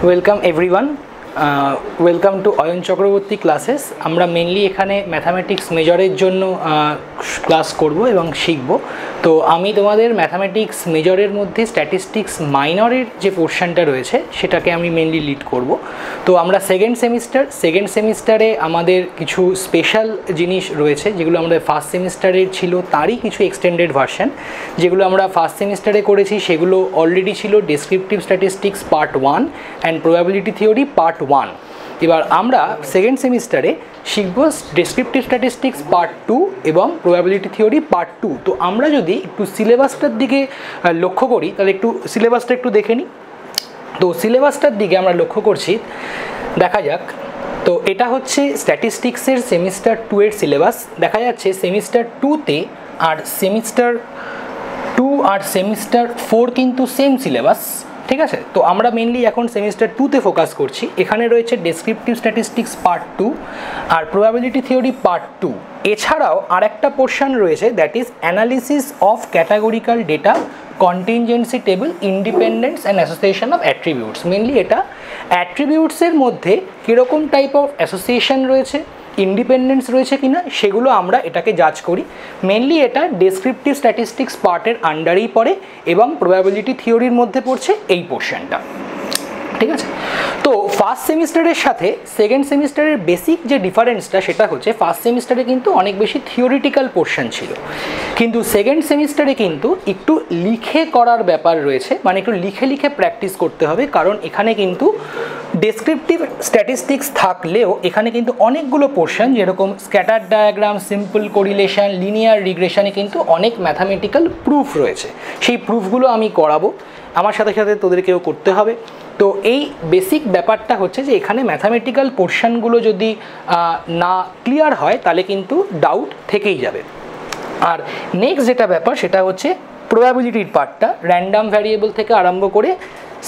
Welcome everyone, welcome to Ayan Chakraborty classes. আমরা mainly এখানে mathematics মেজরের জন্য ক্লাস করব এবং শিখব। তো আমি তোমাদের ম্যাথামেটিক্স মেজরের মধ্যে স্ট্যাটিস্টিক্স মাইনরের যে পোর্শনটা রয়েছে সেটাকে আমি মেনলি লিড করব। তো আমরা সেকেন্ড সেমিস্টারে আমাদের কিছু স্পেশাল জিনিস রয়েছে যেগুলো আমাদের ফার্স্ট সেমিস্টারের ছিল, তারই কিছু এক্সটেন্ডেড ভার্সন। যেগুলো আমরা ফার্স্ট সেমিস্টারে করেছি সেগুলো অলরেডি ছিল descriptive statistics part 1 and probability theory part 1। এবার আমরা সেকেন্ড সেমিস্টারে শিখব ডেসক্রিপটিভ স্ট্যাটিস্টিক্স পার্ট 2 এবং প্রবাবিলিটি থিওরি পার্ট 2। তো আমরা যদি একটু সিলেবাসটার দিকে লক্ষ্য করি তাহলে একটু সিলেবাসটা একটু দেখে নিই। তো সিলেবাসটার দিকে আমরা লক্ষ্য করছি, দেখা যাক। তো এটা হচ্ছে স্ট্যাটিস্টিক্সের সেমিস্টার 2 এর সিলেবাস। দেখা যাচ্ছে সেমিস্টার 2তে আর সেমিস্টার 2 আর সেমিস্টার 4 কিন্তু সেম সিলেবাস, ঠিক আছে। তো আমরা মেনলি এখন সেমিস্টার 2তে ফোকাস করছি। এখানে রয়েছে ডেসক্রিপটিভ স্ট্যাটিস্টিক্স পার্ট 2 আর প্রবাবিলিটি থিওরি পার্ট 2। এছাড়াও আরেকটা পোর্শন রয়েছে, that is analysis of categorical data, contingency table, independence and association of attributes. Mainly এটা অ্যাট্রিবিউটসের মধ্যে কীরকম টাইপ অফ অ্যাসোসিয়েশন রয়েছে, ইন্ডিপেন্ডেন্স রয়েছে কিনা, সেগুলো আমরা এটাকে জাজ করি। মেনলি এটা ডেসক্রিপটিভ স্ট্যাটিস্টিক্স পার্টের আন্ডারেই পড়ে এবং প্রবাবিলিটি থিওরির মধ্যে পড়ছে এই পোর্শনটা, ঠিক আছে। তো ফার্স্ট সেমিস্টারের সাথে সেকেন্ড সেমিস্টারের বেসিক যে ডিফারেন্সটা সেটা হচ্ছে, ফার্স্ট সেমিস্টারে কিন্তু অনেক বেশি থিওরিটিক্যাল পোর্শন ছিল, কিন্তু সেকেন্ড সেমিস্টারে কিন্তু একটু লিখে করার ব্যাপার রয়েছে, মানে একটু লিখে লিখে প্র্যাকটিস করতে হবে। কারণ এখানে কিন্তু ডেসক্রিপটিভ স্ট্যাটিস্টিক্স থাকলেও এখানে কিন্তু অনেকগুলো পোর্শন, যেরকম scatter diagram, simple correlation, linear রিগ্রেশনে কিন্তু অনেক ম্যাথামেটিক্যাল প্রুফ রয়েছে। সেই প্রুফগুলো আমি করাবো, আমার সাথে সাথে তোদেরকেও করতে হবে। তো এই বেসিক ব্যাপারটা হচ্ছে যে এখানে ম্যাথামেটিক্যাল পোর্শনগুলো যদি না ক্লিয়ার হয় তাহলে কিন্তু ডাউট থেকেই যাবে। আর নেক্সট যেটা ব্যাপার সেটা হচ্ছে প্রবাবিলিটির পার্টটা। র্যান্ডাম ভ্যারিয়েবল থেকে আরম্ভ করে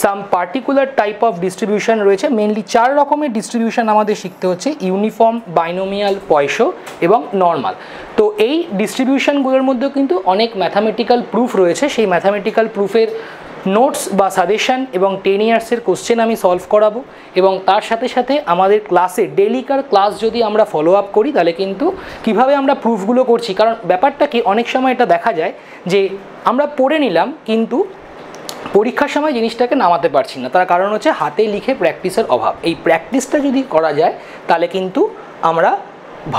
সাম পার্টিকুলার টাইপ অফ ডিস্ট্রিবিউশন রয়েছে। মেনলি 4 রকমের ডিস্ট্রিবিউশন আমাদের শিখতে হচ্ছে: ইউনিফর্ম, বাইনোমিয়াল, পয়সো এবং নর্মাল। তো এই ডিস্ট্রিবিউশনগুলোর মধ্যেও কিন্তু অনেক ম্যাথামেটিক্যাল প্রুফ রয়েছে। সেই ম্যাথামেটিক্যাল প্রুফের নোটস বা সাজেশন এবং 10 ইয়ার্সের কোশ্চেন আমি সলভ করাবো। এবং তার সাথে সাথে আমাদের ক্লাসে ডেলিকার ক্লাস যদি আমরা ফলো আপ করি তাহলে কিন্তু কিভাবে আমরা প্রুফগুলো করছি, কারণ ব্যাপারটা কি অনেক সময় এটা দেখা যায় যে আমরা পড়ে নিলাম কিন্তু পরীক্ষার সময় জিনিসটাকে নামাতে পারছি না। তার কারণ হচ্ছে হাতে লিখে প্র্যাকটিসের অভাব। এই প্র্যাকটিসটা যদি করা যায় তাহলে কিন্তু আমরা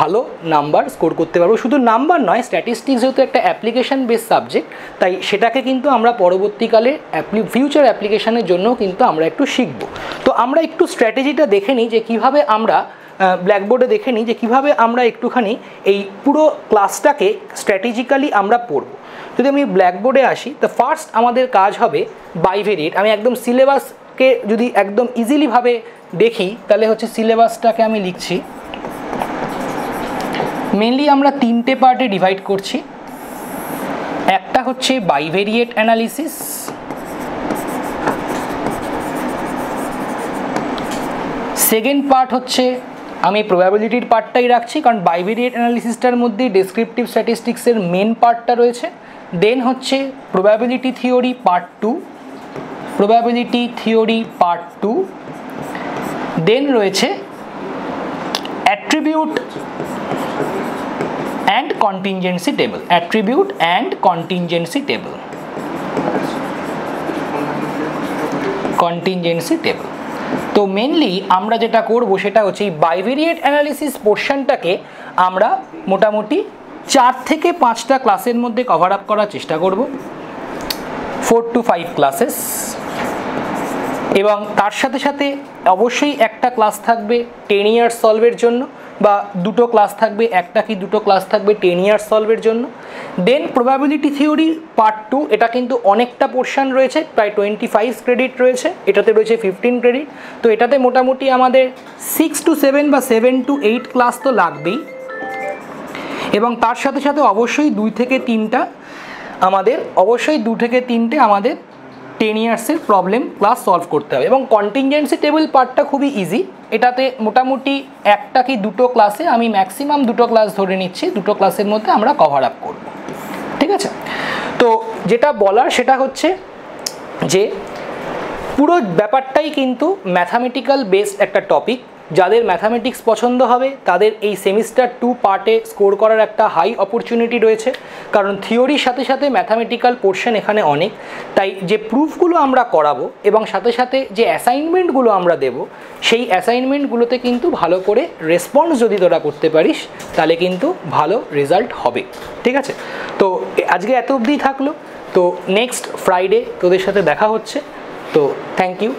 ভালো নাম্বার স্কোর করতে পারবো। শুধু নাম্বার নয়, স্ট্যাটিস্টিক্স যেহেতু একটা অ্যাপ্লিকেশন বেস সাবজেক্ট, তাই সেটাকে কিন্তু আমরা পরবর্তীকালে ফিউচার অ্যাপ্লিকেশনের জন্য কিন্তু আমরা একটু শিখব। তো আমরা একটু স্ট্র্যাটেজিটা দেখে নিই যে কীভাবে আমরা ব্ল্যাকবোর্ডে দেখে নিই যে কীভাবে আমরা একটুখানি এই পুরো ক্লাসটাকে স্ট্র্যাটেজিক্যালি আমরা পড়ব। যদি আমি ব্ল্যাকবোর্ডে আসি, তো ফার্স্ট আমাদের কাজ হবে বাইভেরিয়েট। আমি একদম সিলেবাসকে যদি একদম ইজিলিভাবে দেখি তাহলে হচ্ছে সিলেবাসটাকে আমি লিখছি। মেনলি আমরা 3টে পার্টে ডিভাইড করছি। একটা হচ্ছে বাইভেরিয়েট অ্যানালিসিস, সেকেন্ড পার্ট হচ্ছে আমি প্রবাবিলিটির পার্টটাই রাখছি, কারণ বাইভেরিয়েট অ্যানালিসিসটার মধ্যে ডেসক্রিপটিভ স্ট্যাটিস্টিক্সের মেন পার্টটা রয়েছে। দেন হচ্ছে probability theory part 2, probability theory part 2। দেন রয়েছে attribute and contingency table, attribute and contingency table, contingency table। তো মেনলি আমরা যেটা করব সেটা হচ্ছে এই বাইভেরিয়েট অ্যানালিসিস পোর্শনটাকে আমরা মোটামুটি 4 থেকে 5টা ক্লাসের মধ্যে কভার আপ করার চেষ্টা করব, 4 to 5 ক্লাসেস। এবং তার সাথে সাথে অবশ্যই একটা ক্লাস থাকবে 10 ইয়ার্স সলভের জন্য, বা 2টো ক্লাস থাকবে, একটা কি 2টো ক্লাস থাকবে 10 ইয়ার্স সলভের জন্য। দেন প্রবাবিলিটি থিওরি পার্ট 2, এটা কিন্তু অনেকটা পোর্শন রয়েছে, প্রায় 25 ক্রেডিট রয়েছে, এটাতে রয়েছে 15 ক্রেডিট। তো এটাতে মোটামুটি আমাদের 6 to 7 বা 7 to 8 ক্লাস তো লাগবেই। এবং তার সাথে সাথে অবশ্যই 2 থেকে 3টে আমাদের 10 ইয়ার্সের প্রবলেম ক্লাস সলভ করতে হবে। এবং কন্টিনজেন্সি টেবিল পার্টটা খুবই ইজি, এটাতে মোটামুটি একটা কি 2টো ক্লাসে, আমি ম্যাক্সিমাম 2টো ক্লাস ধরে নিচ্ছি, 2টো ক্লাসের মধ্যে আমরা কভার আপ করব, ঠিক আছে। তো যেটা বলার সেটা হচ্ছে যে পুরো ব্যাপারটাই কিন্তু ম্যাথামেটিক্যাল বেসড একটা টপিক। যাদের ম্যাথামেটিক্স পছন্দ হবে তাদের এই সেমিস্টার 2 পার্টে স্কোর করার একটা হাই অপরচুনিটি রয়েছে, কারণ থিওরির সাথে সাথে ম্যাথামেটিক্যাল পোর্শন এখানে অনেক। তাই যে প্রুফগুলো আমরা করাবো এবং সাথে সাথে যে অ্যাসাইনমেন্টগুলো আমরা দেব, সেই অ্যাসাইনমেন্টগুলোতে কিন্তু ভালো করে রেসপন্স যদি তোরা করতে পারিস তাহলে কিন্তু ভালো রেজাল্ট হবে। ঠিক আছে, তো আজকে এত অবধিই থাকলো। তো নেক্সট ফ্রাইডে তোদের সাথে দেখা হচ্ছে। তো থ্যাংক ইউ।